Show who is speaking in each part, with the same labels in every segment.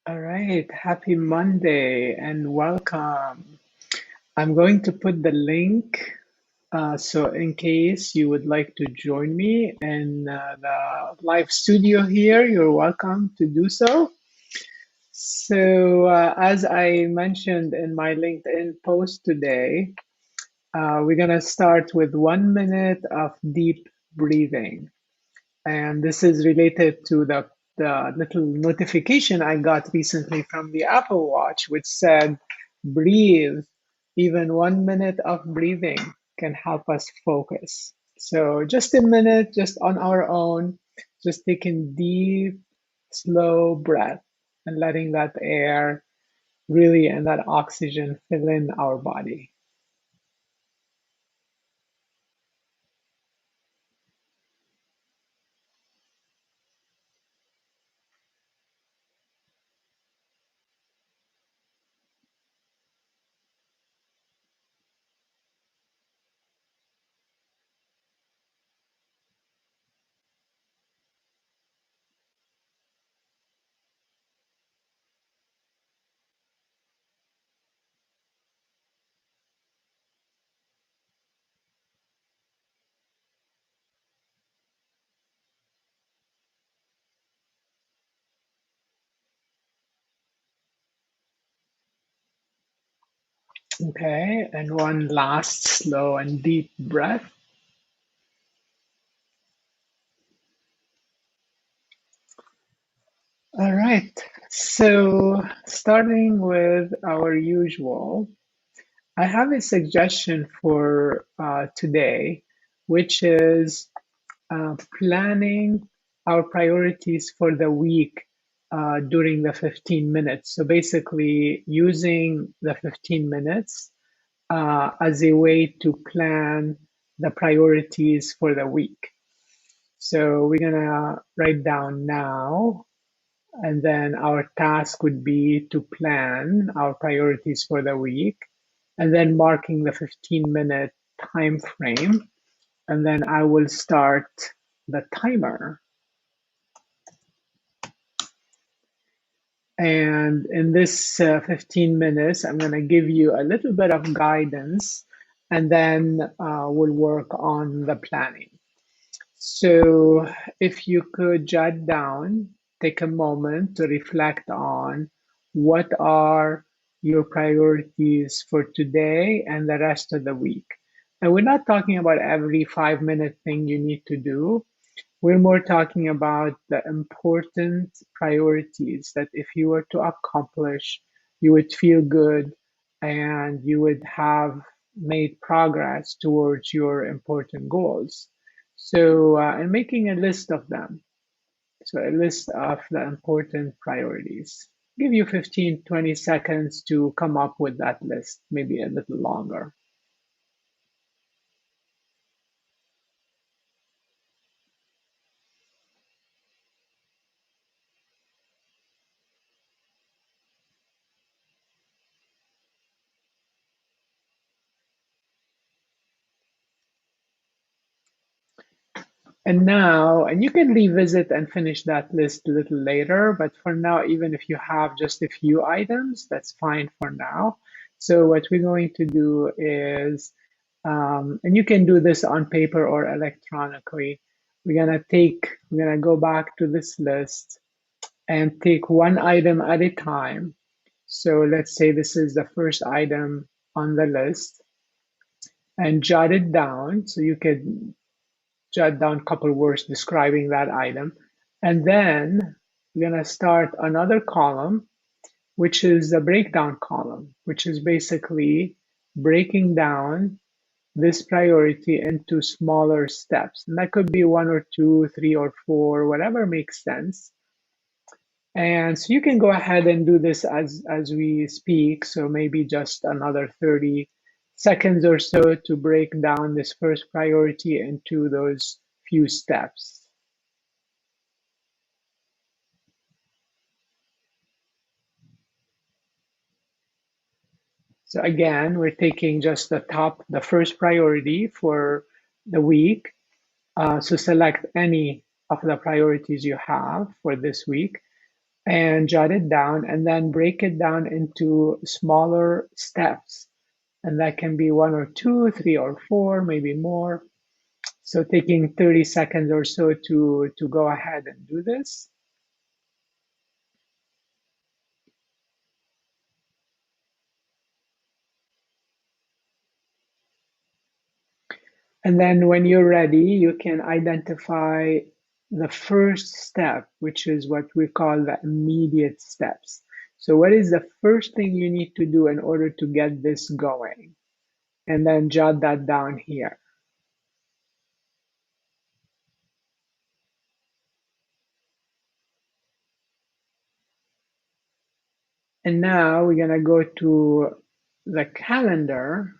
Speaker 1: All right, happy Monday and welcome. I'm going to put the link so in case you would like to join me in the live studio here, you're welcome to do so. So, as I mentioned in my LinkedIn post today, we're going to start with 1 minute of deep breathing. And this is related to the little notification I got recently from the Apple Watch, which said, breathe. Even 1 minute of breathing can help us focus. So just a minute, just on our own, just taking deep, slow breath and letting that air really and that oxygen fill in our body. Okay, and one last slow and deep breath. All right. So, starting with our usual, I have a suggestion for today, which is planning our priorities for the week during the 15 minutes. So, basically, using the 15 minutes as a way to plan the priorities for the week. So, we're going to write down now. And then our task would be to plan our priorities for the week and then marking the 15-minute time frame. And then I will start the timer. And in this 15 minutes, I'm going to give you a little bit of guidance and then we'll work on the planning. So if you could jot down, take a moment to reflect on what are your priorities for today and the rest of the week. And we're not talking about every 5 minute thing you need to do. We're more talking about the important priorities that if you were to accomplish, you would feel good and you would have made progress towards your important goals. So, and making a list of them. So, a list of the important priorities. Give you 15, 20 seconds to come up with that list, maybe a little longer. And now, and you can revisit and finish that list a little later, but for now, even if you have just a few items, that's fine for now. So what we're going to do is, and you can do this on paper or electronically, we're gonna go back to this list and take one item at a time. So let's say this is the first item on the list and jot it down. So you could jot down a couple words describing that item. And then we're going to start another column, which is the breakdown column, which is basically breaking down this priority into smaller steps. And that could be one or two, three or four, whatever makes sense. And so you can go ahead and do this as we speak. So maybe just another 30 seconds or so to break down this first priority into those few steps. So again, we're taking just the first priority for the week. So select any of the priorities you have for this week. and jot it down and then break it down into smaller steps. And that can be one or two, three or four, maybe more. So taking 30 seconds or so to go ahead and do this. And then when you're ready, you can identify the first step, which is what we call the immediate steps. So what is the first thing you need to do in order to get this going? And then jot that down here. And now we're gonna go to the calendar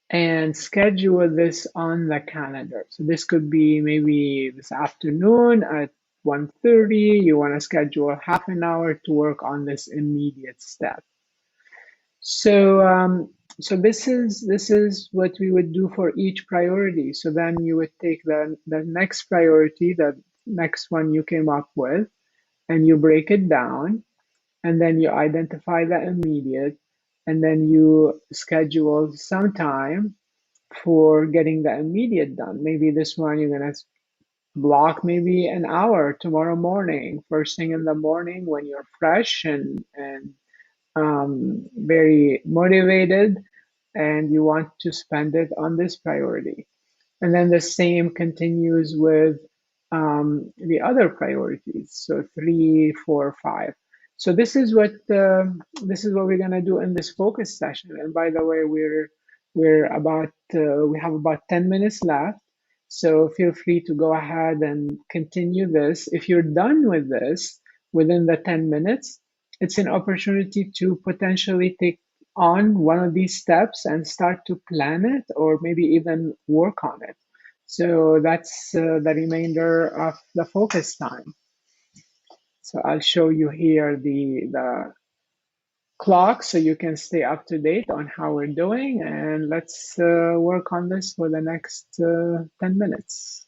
Speaker 1: and schedule this on the calendar. So this could be maybe this afternoon at 1:30. You want to schedule half an hour to work on this immediate step. So so this is what we would do for each priority. So then you would take the next priority, the next one you came up with, and you break it down, and then you identify the immediate, and then you schedule some time for getting the immediate done. Maybe this one you're gonna block maybe an hour tomorrow morning, first thing in the morning when you're fresh and very motivated, and you want to spend it on this priority. And then the same continues with the other priorities. So three, four, five. So this is what we're gonna do in this focus session. And by the way, we have about 10 minutes left. So feel free to go ahead and continue this. If you're done with this within the 10 minutes, it's an opportunity to potentially take on one of these steps and start to plan it or maybe even work on it. So that's the remainder of the focus time. So I'll show you here the clock so you can stay up to date on how we're doing. And let's work on this for the next 10 minutes.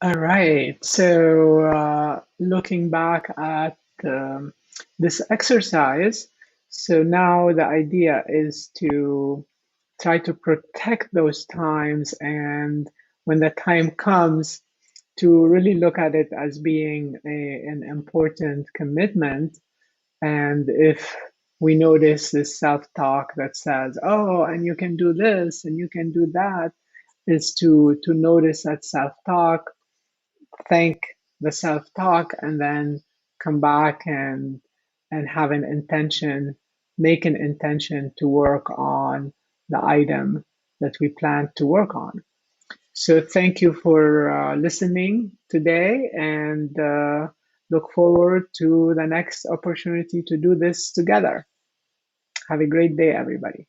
Speaker 1: All right. So, looking back at this exercise, so now the idea is to try to protect those times, and when the time comes, to really look at it as being an important commitment. And if we notice this self-talk that says, "Oh, and you can do this and you can do that," is to notice that self-talk, thank the self-talk, and then come back and have an intention, make an intention to work on the item that we plan to work on. So thank you for listening today, and look forward to the next opportunity to do this together. Have a great day, everybody.